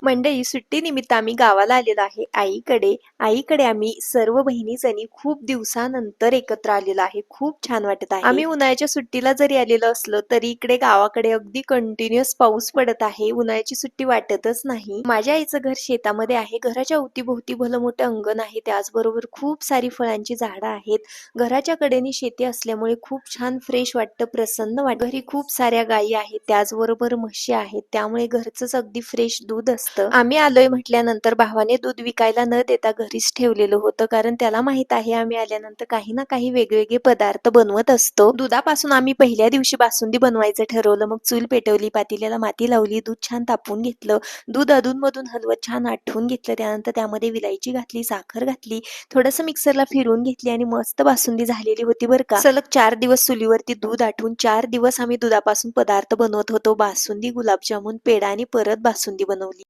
मंडळी सुट्टीनिमित्त आम्ही गावाला आलेलो आहे आईकडे. आईकडे आम्ही सर्व बहिणी-जणी खूप दिवसानंतर एकत्र आलेलो आहे. खूप छान वाटत आहे. आम्ही उन्हाळ्याच्या सुट्टीला जरी आलेलो असलो तरी इकडे गावाकडे अगदी कंटिन्युअस पाऊस पडत आहे. उन्हाळ्याची सुट्टी वाटतच नाही. माझ्या आईचं घर शेतामध्ये आहे. घराच्या अवतीभोवती भलं मोठं अंगण आहे. त्याचबरोबर खूप सारी फळांची झाडं आहेत. घराच्या कडेने शेती असल्यामुळे खूप छान फ्रेश वाटतं, प्रसन्न वाटतं. घरी खूप साऱ्या गायी आहेत. त्याचबरोबर म्हशी आहेत. त्यामुळे घरचंच अगदी फ्रेश दूध असतं. आम्ही आलोय म्हटल्यानंतर भावाने दूध विकायला न देता घरीच ठेवलेलं होतं, कारण त्याला माहित आहे आम्ही आल्यानंतर काही ना काही वेगवेगळे पदार्थ बनवत असतो. दुधापासून आम्ही पहिल्या दिवशी बासुंदी बनवायचं ठरवलं. मग चूल पेटवली, पातेल्याला माती लावली, दूध छान तापवून घेतलं. दूध अधून-मधून हलवत छान आटवून घेतलं. त्यानंतर त्यामध्ये विलायची घातली, साखर घातली, थोडंसं मिक्सरला फिरवून घेतली आणि मस्त बासुंदी झालेली होती बरं का. सलग 4 दिवस चुलीवरती दूध आटवून 4 दिवस आम्ही दुधापासून पदार्थ बनवत होतो. बासुंदी, गुलाबजामुन, पेढा आणि परत बासुंदी बनवली.